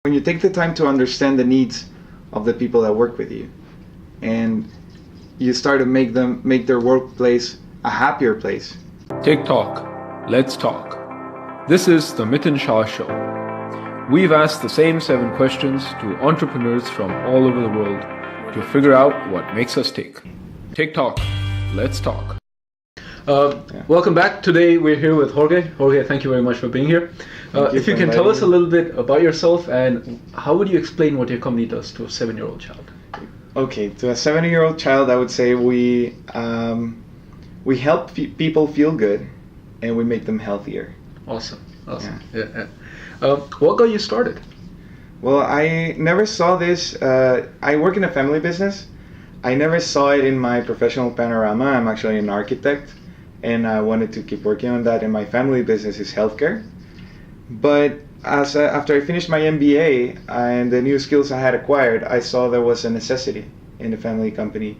When you take the time to understand the needs of the people that work with you, and you start to make their workplace a happier place. Take talk. Let's talk. This is the Miten Shah Show. We've asked the same 7 questions to entrepreneurs from all over the world to figure out what makes us tick. Take talk. Let's talk. Welcome back. Today we're here with Jorge. Jorge, thank you very much for being here. If you can tell us a little bit about yourself and how would you explain what your company does to a 7-year-old child? Okay, to a 7-year-old child, I would say we help people feel good, and we make them healthier. Awesome. Yeah. What got you started? Well, I never saw this. I work in a family business. I never saw it in my professional panorama. I'm actually an architect, and I wanted to keep working on that. And my family business is healthcare. But after I finished my MBA and the new skills I had acquired, I saw there was a necessity in the family company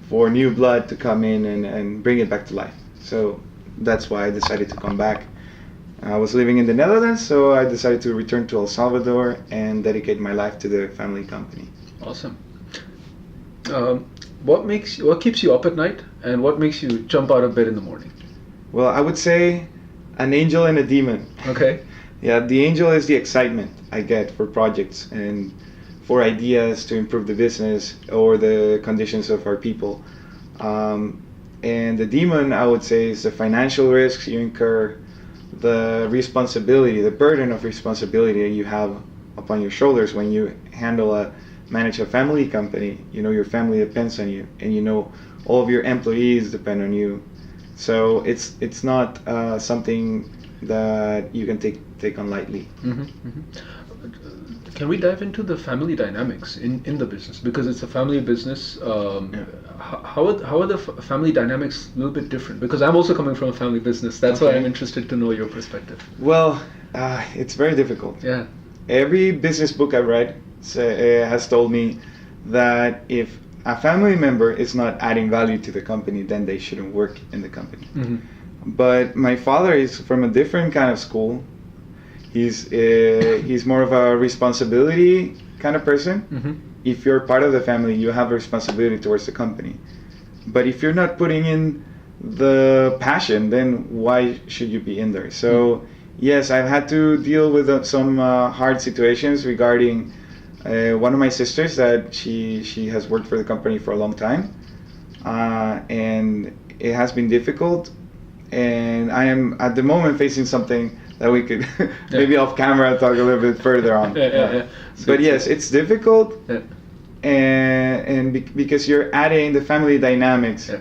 for new blood to come in and bring it back to life. So that's why I decided to come back. I was living in the Netherlands, so I decided to return to El Salvador and dedicate my life to the family company. Awesome. What keeps you up at night, and what makes you jump out of bed in the morning? Well, I would say an angel and a demon. Okay. Yeah, the angel is the excitement I get for projects and for ideas to improve the business or the conditions of our people. And the demon, I would say, is the financial risks you incur, the responsibility, the burden of responsibility that you have upon your shoulders when you manage a family company. You know your family depends on you, and you know all of your employees depend on you. So it's not something that you can take on lightly. Mm-hmm, mm-hmm. Can we dive into the family dynamics in the business, because it's a family business? How are the family dynamics a little bit different? Because I'm also coming from a family business. That's why I'm interested to know your perspective. Well, it's very difficult. Yeah. Every business book I've read has told me that if a family member is not adding value to the company, then they shouldn't work in the company. Mm-hmm. But my father is from a different kind of school. He's more of a responsibility kind of person. Mm-hmm. If you're part of the family, you have a responsibility towards the company. But if you're not putting in the passion, then why should you be in there? So yes, I've had to deal with some hard situations regarding one of my sisters that she has worked for the company for a long time, and it has been difficult. And I am at the moment facing something that we could maybe off camera talk a little bit further on. Yeah. So but yes, it's difficult, because you're adding the family dynamics,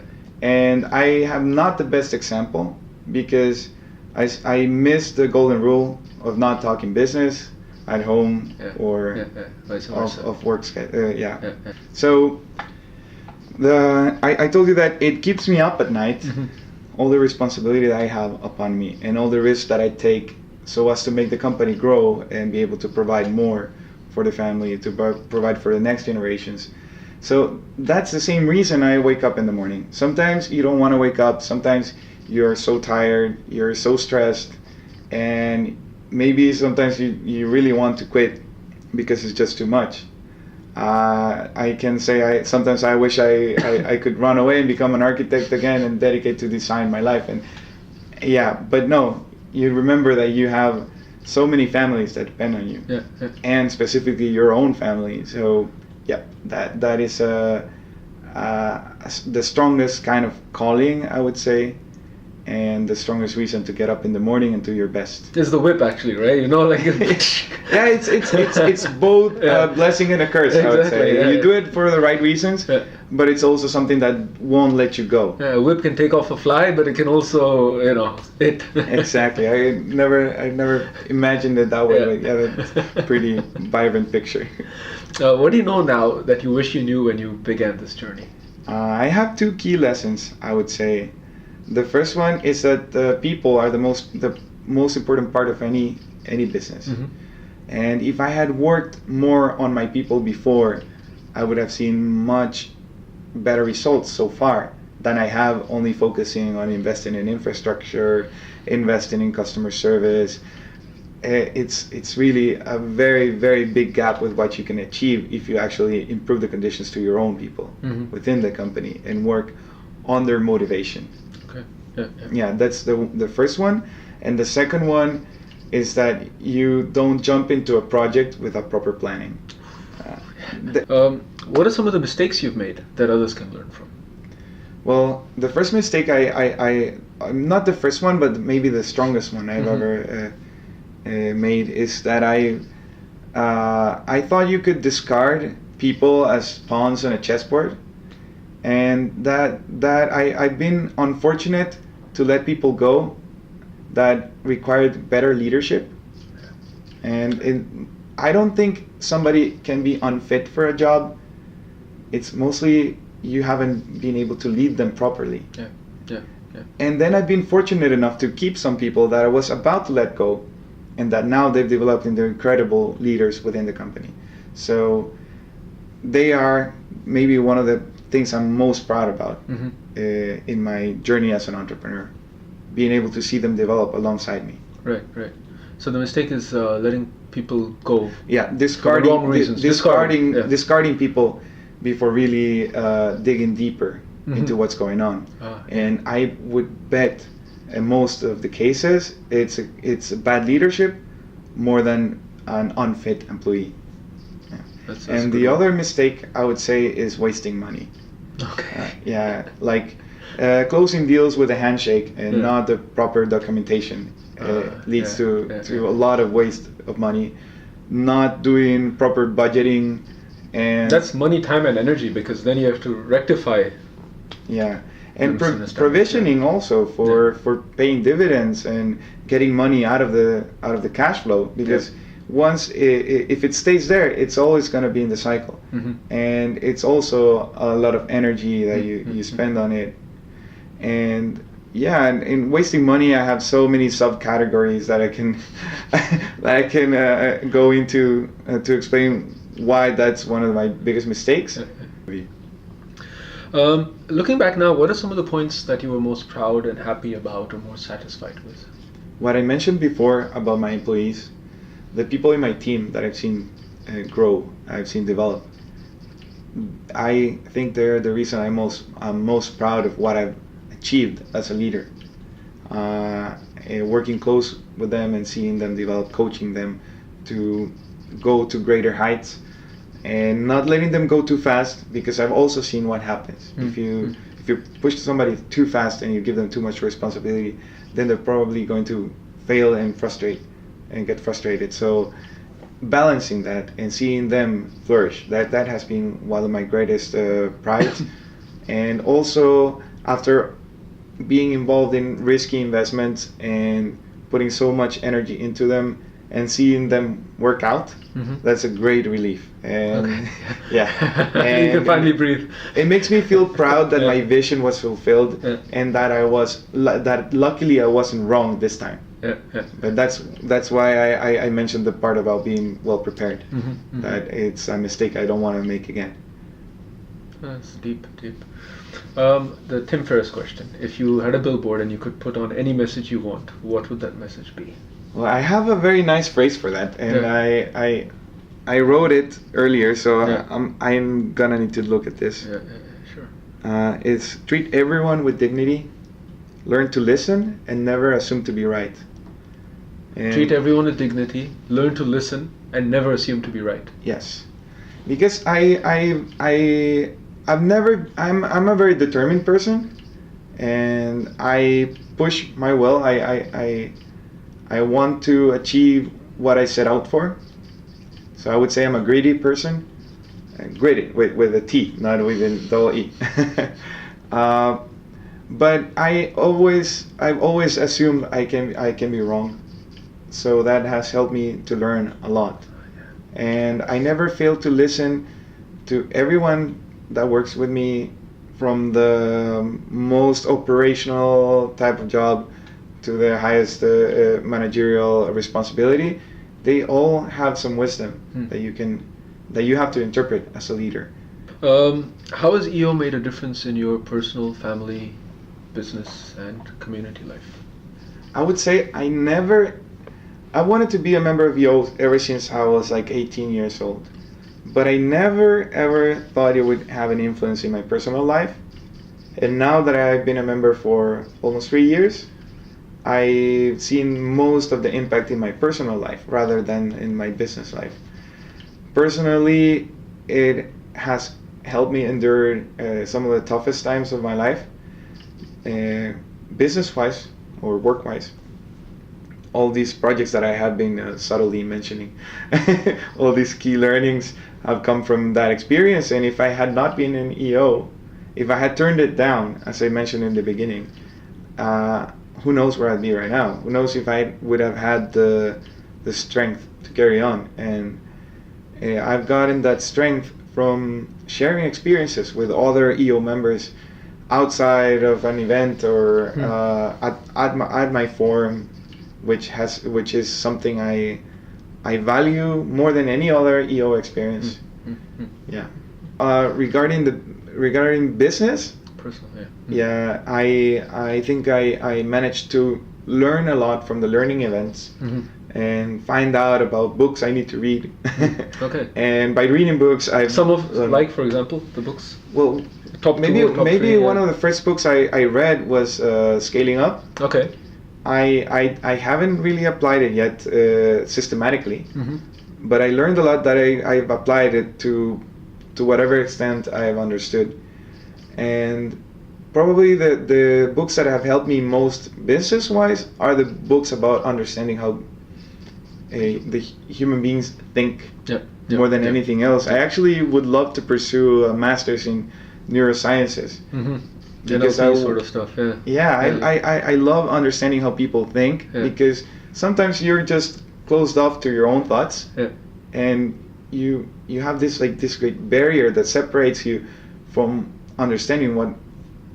and I have not the best example because I miss the golden rule of not talking business at home or of work schedule. So I told you that it keeps me up at night. Mm-hmm. All the responsibility that I have upon me and all the risks that I take so as to make the company grow and be able to provide more for the family, to provide for the next generations. So that's the same reason I wake up in the morning. Sometimes you don't want to wake up. Sometimes you're so tired, you're so stressed, and maybe sometimes you really want to quit because it's just too much. I can say sometimes I wish I could run away and become an architect again and dedicate to design my life. And but no, you remember that you have so many families that depend on you, and specifically your own family. So that is the strongest kind of calling, I would say, and the strongest reason to get up in the morning and do your best. It's the whip, actually, right? You know, like it's both a blessing and a curse. Exactly, I would say you do it for the right reasons, but it's also something that won't let you go. A whip can take off a fly, but it can also, hit. Exactly. I never imagined it that way. But that's a pretty vibrant picture. What do you know now that you wish you knew when you began this journey? I have 2 key lessons, I would say. The first one is that the people are the most important part of any business. Mm-hmm. And if I had worked more on my people before, I would have seen much better results so far than I have only focusing on investing in infrastructure, investing in customer service. it's really a very, very big gap with what you can achieve if you actually improve the conditions to your own people within the company and work on their motivation. Okay. Yeah, that's the first one. And the second one is that you don't jump into a project without proper planning. What are some of the mistakes you've made that others can learn from? Well, the first mistake I'm not the first one, but maybe the strongest one I've ever made is that I thought you could discard people as pawns on a chessboard, and that I've been unfortunate to let people go that required better leadership, and I don't think somebody can be unfit for a job. It's mostly you haven't been able to lead them properly. Yeah. And then I've been fortunate enough to keep some people that I was about to let go, and that now they've developed into incredible leaders within the company. So they are maybe one of the things I'm most proud about in my journey as an entrepreneur, being able to see them develop alongside me. Right. So the mistake is letting people go. Yeah, for the wrong reasons. discarding people before really digging deeper into what's going on. And I would bet in most of the cases it's a bad leadership more than an unfit employee. Yeah. That's and the other mistake I would say is wasting money. Okay. Like closing deals with a handshake and not the proper documentation leads to a lot of waste of money. Not doing proper budgeting, and that's money, time, and energy, because then you have to rectify. Yeah, and provisioning also for paying dividends and getting money out of the cash flow, because once if it stays there, it's always going to be in the cycle, and it's also a lot of energy that you spend on it. And in wasting money, I have so many subcategories that I can go into to explain why that's one of my biggest mistakes. Looking back now, what are some of the points that you were most proud and happy about or most satisfied with? What I mentioned before about my employees, the people in my team that I've seen grow, I've seen develop. I think they're the reason I'm most proud of what I've achieved as a leader. Working close with them and seeing them develop, coaching them to go to greater heights, and not letting them go too fast, because I've also seen what happens. If you push somebody too fast and you give them too much responsibility, then they're probably going to fail and get frustrated. So balancing that and seeing them flourish, that has been one of my greatest prides. And also, after being involved in risky investments and putting so much energy into them and seeing them work out, that's a great relief. And and you can finally breathe. It makes me feel proud that my vision was fulfilled, and that luckily I wasn't wrong this time. But that's why I mentioned the part about being well prepared. That it's a mistake I don't want to make again. That's deep. The Tim Ferriss question: if you had a billboard and you could put on any message you want, what would that message be? Well, I have a very nice phrase for that, and I wrote it earlier, so I'm gonna need to look at this. Sure. It's treat everyone with dignity, learn to listen, and never assume to be right. And treat everyone with dignity, learn to listen, and never assume to be right. Yes, because I'm a very determined person, and I push my will. I want to achieve what I set out for. So I would say I'm a greedy person. Greedy with a T, not even double E. But I've always assumed I can be wrong. So that has helped me to learn a lot. And I never fail to listen to everyone that works with me, from the most operational type of job to the highest managerial responsibility. They all have some wisdom that you have to interpret as a leader. How has EO made a difference in your personal, family, business, and community life? I would say I never I wanted to be a member of EO ever since I was like 18 years old. But I never ever thought it would have an influence in my personal life. And now that I've been a member for almost 3 years, I've seen most of the impact in my personal life rather than in my business life. Personally, it has helped me endure some of the toughest times of my life, business-wise or work-wise. All these projects that I have been subtly mentioning, all these key learnings have come from that experience. And if I had not been in EO, if I had turned it down, as I mentioned in the beginning, who knows where I'd be right now? Who knows if I would have had the strength to carry on? And I've gotten that strength from sharing experiences with other EO members outside of an event or at my forum, which is something I value more than any other EO experience. Yeah. Regarding business, personal, yeah, I think I managed to learn a lot from the learning events and find out about books I need to read. Okay. And by reading books, I've some of like, for example, the books. Well, maybe one of the first books I read was Scaling Up. Okay. I haven't really applied it yet systematically, but I learned a lot that I've applied it to whatever extent I have understood. And probably the books that have helped me most business-wise are the books about understanding how the human beings think more than anything else. I actually would love to pursue a master's in neurosciences. Because NLP sort of stuff, I love understanding how people think, because sometimes you're just closed off to your own thoughts, and you have this great barrier that separates you from understanding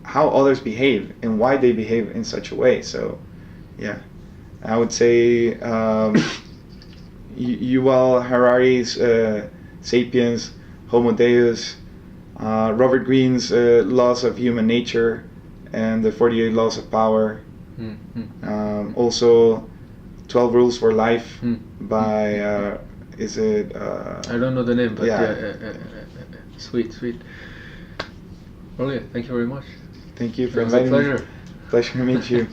how others behave and why they behave in such a way. So, yeah, I would say Yuval Harari's *Sapiens*, *Homo Deus*, Robert Greene's Laws of Human Nature, and the 48 Laws of Power. Also, 12 Rules for Life by is it? I don't know the name, but sweet. Well, thank you very much. Thank you for inviting me. Pleasure to meet you.